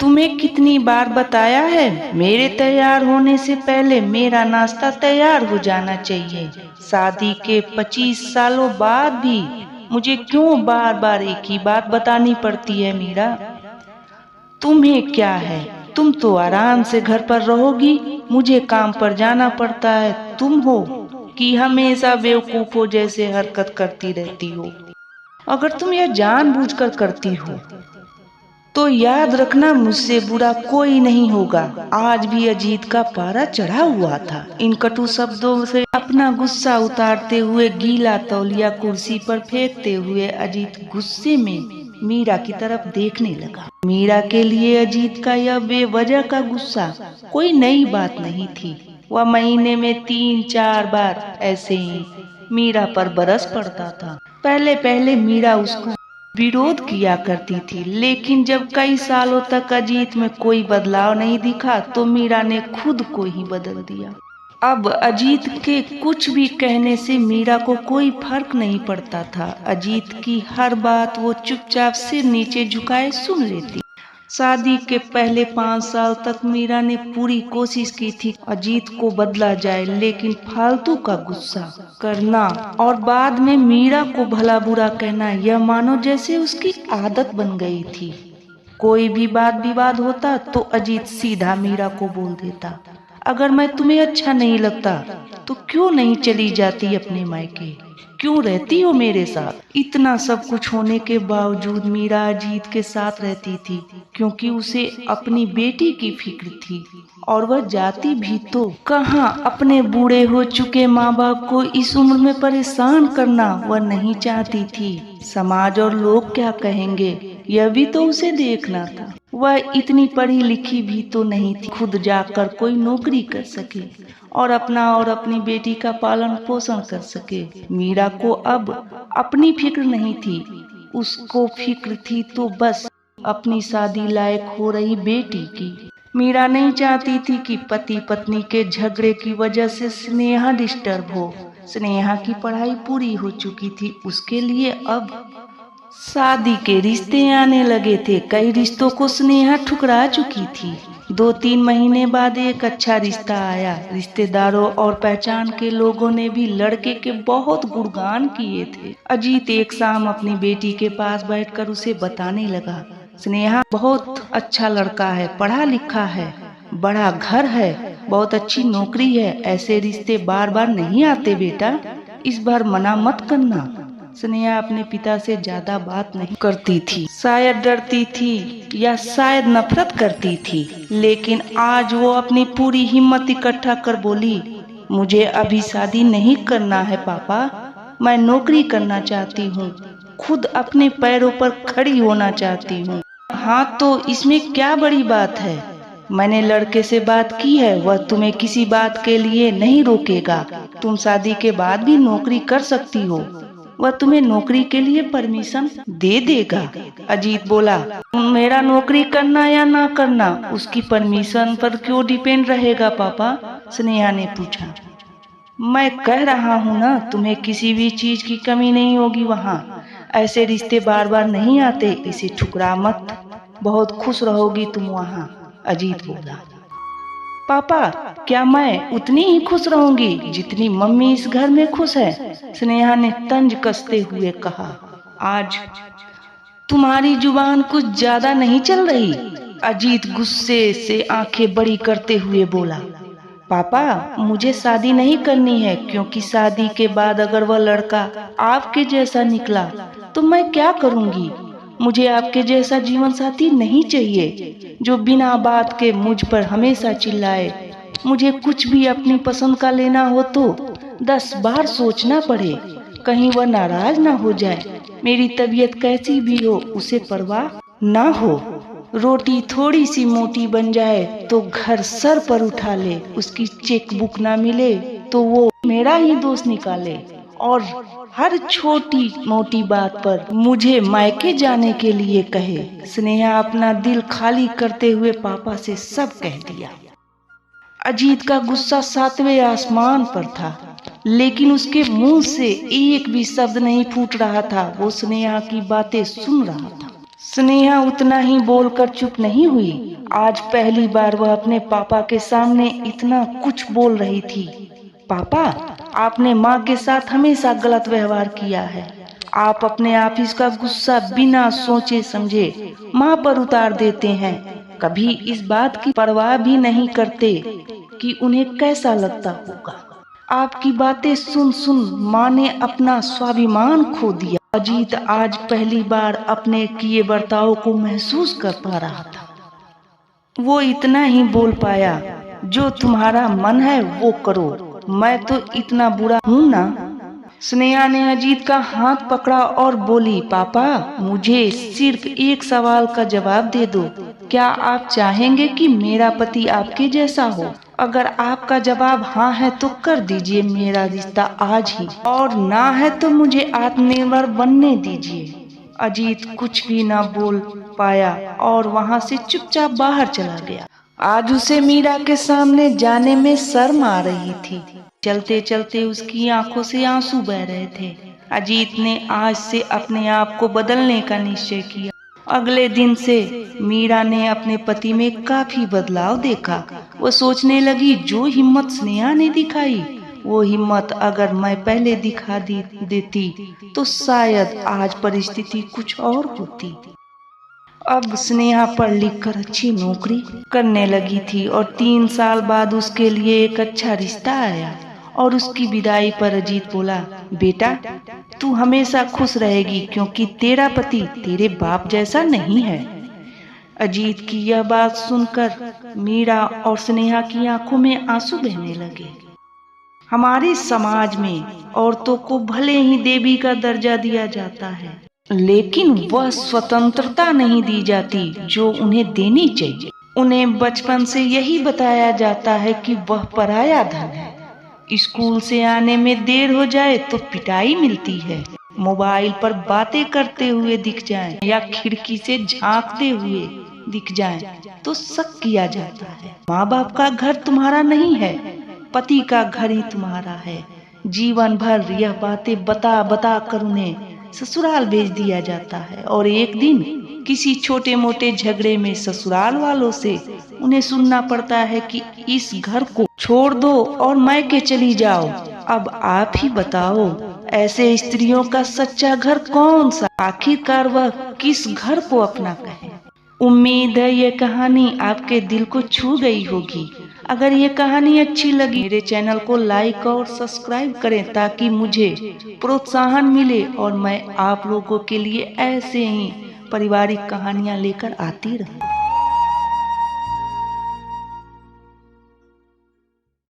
तुम्हें कितनी बार बताया है, मेरे तैयार होने से पहले मेरा नाश्ता तैयार हो जाना चाहिए। शादी के 25 सालों बाद भी मुझे क्यों बार बार एक ही बात बतानी पड़ती है मीरा? तुम्हें क्या है, तुम तो आराम से घर पर रहोगी, मुझे काम पर जाना पड़ता है। तुम हो कि हमेशा बेवकूफों जैसे हरकत करती रहती हो। अगर तुम यह जानबूझकर करती हो तो याद रखना, मुझसे बुरा कोई नहीं होगा। आज भी अजीत का पारा चढ़ा हुआ था। इन कटु शब्दों से अपना गुस्सा उतारते हुए गीला तौलिया कुर्सी पर फेंकते हुए अजीत गुस्से में मीरा की तरफ देखने लगा। मीरा के लिए अजीत का यह बेवजह का गुस्सा कोई नई बात नहीं थी। वह महीने में 3-4 बार ऐसे ही मीरा पर बरस पड़ता था। पहले पहले मीरा उसको विरोध किया करती थी, लेकिन जब कई सालों तक अजीत में कोई बदलाव नहीं दिखा तो मीरा ने खुद को ही बदल दिया। अब अजीत के कुछ भी कहने से मीरा को कोई फर्क नहीं पड़ता था। अजीत की हर बात वो चुपचाप सिर नीचे झुकाए सुन लेती। शादी के पहले 5 साल तक मीरा ने पूरी कोशिश की थी अजीत को बदला जाए, लेकिन फालतू का गुस्सा करना और बाद में मीरा को भला बुरा कहना, यह मानो जैसे उसकी आदत बन गई थी। कोई भी बात विवाद होता तो अजीत सीधा मीरा को बोल देता, अगर मैं तुम्हें अच्छा नहीं लगता तो क्यों नहीं चली जाती अपने मायके, क्यों रहती हो मेरे साथ? इतना सब कुछ होने के बावजूद मीरा अजीत के साथ रहती थी, क्योंकि उसे अपनी बेटी की फिक्र थी। और वह जाती भी तो कहाँ, अपने बूढ़े हो चुके माँ बाप को इस उम्र में परेशान करना वह नहीं चाहती थी। समाज और लोग क्या कहेंगे, यह भी तो उसे देखना था। वह इतनी पढ़ी लिखी भी तो नहीं थी खुद जाकर कोई नौकरी कर सके और अपना और अपनी बेटी का पालन पोषण कर सके। मीरा को अब अपनी फिक्र नहीं थी, उसको फिक्र थी तो बस अपनी शादी लायक हो रही बेटी की। मीरा नहीं चाहती थी कि पति पत्नी के झगड़े की वजह से स्नेहा डिस्टर्ब हो। स्नेहा की पढ़ाई पूरी हो चुकी थी, उसके लिए अब शादी के रिश्ते आने लगे थे। कई रिश्तों को स्नेहा ठुकरा चुकी थी। 2-3 महीने बाद एक अच्छा रिश्ता आया। रिश्तेदारों और पहचान के लोगों ने भी लड़के के बहुत गुणगान किए थे। अजीत एक शाम अपनी बेटी के पास बैठकर उसे बताने लगा, स्नेहा बहुत अच्छा लड़का है, पढ़ा लिखा है, बड़ा घर है, बहुत अच्छी नौकरी है। ऐसे रिश्ते बार बार नहीं आते बेटा, इस बार मना मत करना। स्नेहा अपने पिता से ज्यादा बात नहीं करती थी, शायद डरती थी या शायद नफरत करती थी, लेकिन आज वो अपनी पूरी हिम्मत इकट्ठा कर बोली, मुझे अभी शादी नहीं करना है पापा, मैं नौकरी करना चाहती हूँ, खुद अपने पैरों पर खड़ी होना चाहती हूँ। हाँ तो इसमें क्या बड़ी बात है, मैंने लड़के से बात की है, वह तुम्हें किसी बात के लिए नहीं रोकेगा। तुम शादी के बाद भी नौकरी कर सकती हो, वह तुम्हें नौकरी के लिए परमिशन दे देगा। अजीत बोला, मेरा नौकरी करना या ना करना उसकी परमिशन पर क्यों डिपेंड रहेगा पापा? स्नेहा ने पूछा। मैं कह रहा हूँ ना, तुम्हें किसी भी चीज की कमी नहीं होगी वहाँ। ऐसे रिश्ते बार बार नहीं आते, इसे ठुकरा मत, बहुत खुश रहोगी तुम वहाँ। अजीत बोला, पापा क्या मैं उतनी ही खुश रहूंगी जितनी मम्मी इस घर में खुश है? स्नेहा ने तंज कसते हुए कहा, आज तुम्हारी जुबान कुछ ज्यादा नहीं चल रही? अजीत गुस्से से आंखें बड़ी करते हुए बोला, पापा मुझे शादी नहीं करनी है, क्योंकि शादी के बाद अगर वह लड़का आपके जैसा निकला तो मैं क्या करूंगी? मुझे आपके जैसा जीवन साथी नहीं चाहिए जो बिना बात के मुझ पर हमेशा चिल्लाए। मुझे कुछ भी अपनी पसंद का लेना हो तो 10 बार सोचना पड़े, कहीं वह नाराज ना हो जाए। मेरी तबीयत कैसी भी हो उसे परवाह ना हो। रोटी थोड़ी सी मोटी बन जाए तो घर सर पर उठा ले, उसकी चेक बुक ना मिले तो वो मेरा ही दोष निकाले, और हर छोटी मोटी बात पर मुझे मायके जाने के लिए कहे। स्नेहा अपना दिल खाली करते हुए पापा से सब कह दिया। अजीत का गुस्सा 7वें आसमान पर था, लेकिन उसके मुंह से एक भी शब्द नहीं फूट रहा था। वो स्नेहा की बातें सुन रहा था। स्नेहा उतना ही बोलकर चुप नहीं हुई। आज पहली बार वह अपने पापा के सामने इतना कुछ बोल रही थी। पापा, आपने माँ के साथ हमेशा गलत व्यवहार किया है। आप अपने ऑफिस का गुस्सा बिना सोचे समझे माँ पर उतार देते हैं। कभी इस बात की परवाह भी नहीं करते कि उन्हें कैसा लगता होगा। आपकी बातें सुन सुन माँ ने अपना स्वाभिमान खो दिया। अजीत आज पहली बार अपने किए बर्ताव को महसूस कर पा रहा था। वो इतना ही बोल पाया, जो तुम्हारा मन है वो करो, मैं तो इतना बुरा हूँ ना। स्नेहा ने अजीत का हाथ पकड़ा और बोली, पापा, मुझे सिर्फ एक सवाल का जवाब दे दो। क्या आप चाहेंगे कि मेरा पति आपके जैसा हो? अगर आपका जवाब हाँ है तो कर दीजिए मेरा रिश्ता आज ही, और ना है तो मुझे आत्मनिर्भर बनने दीजिए। अजीत कुछ भी ना बोल पाया और वहां से चुपचाप बाहर चला गया। आज उसे मीरा के सामने जाने में शर्म आ रही थी। चलते चलते उसकी आंखों से आंसू बह रहे थे। अजीत ने आज से अपने आप को बदलने का निश्चय किया। अगले दिन से मीरा ने अपने पति में काफी बदलाव देखा। वो सोचने लगी, जो हिम्मत स्नेहा ने दिखाई, वो हिम्मत अगर मैं पहले दिखा देती तो शायद आज परिस्थिति कुछ और होती। अब स्नेहा पढ़ लिख कर अच्छी नौकरी करने लगी थी और 3 साल बाद उसके लिए एक अच्छा रिश्ता आया। और उसकी विदाई पर अजीत बोला, बेटा, तू हमेशा खुश रहेगी क्योंकि तेरा पति तेरे बाप जैसा नहीं है। अजीत की यह बात सुनकर मीरा और स्नेहा की आंखों में आंसू बहने लगे। हमारे समाज में औरतों को भले ही देवी का दर्जा दिया जाता है, लेकिन वह स्वतंत्रता नहीं दी जाती जो उन्हें देनी चाहिए। उन्हें बचपन से यही बताया जाता है कि वह पराया धन है। स्कूल से आने में देर हो जाए तो पिटाई मिलती है। मोबाइल पर बातें करते हुए दिख जाएं या खिड़की से झांकते हुए दिख जाएं तो शक किया जाता है। माँ बाप का घर तुम्हारा नहीं है, पति का घर ही तुम्हारा है। जीवन भर यह बातें बता बता कर उन्हें ससुराल भेज दिया जाता है और एक दिन किसी छोटे मोटे झगड़े में ससुराल वालों से उन्हें सुनना पड़ता है कि इस घर को छोड़ दो और मायके चली जाओ। अब आप ही बताओ, ऐसे स्त्रियों का सच्चा घर कौन सा? आखिरकार वह किस घर को अपना कहे? उम्मीद है ये कहानी आपके दिल को छू गई होगी। अगर ये कहानी अच्छी लगी, मेरे चैनल को लाइक और सब्सक्राइब करें ताकि मुझे प्रोत्साहन मिले और मैं आप लोगों के लिए ऐसे ही पारिवारिक कहानियाँ लेकर आती रहूं।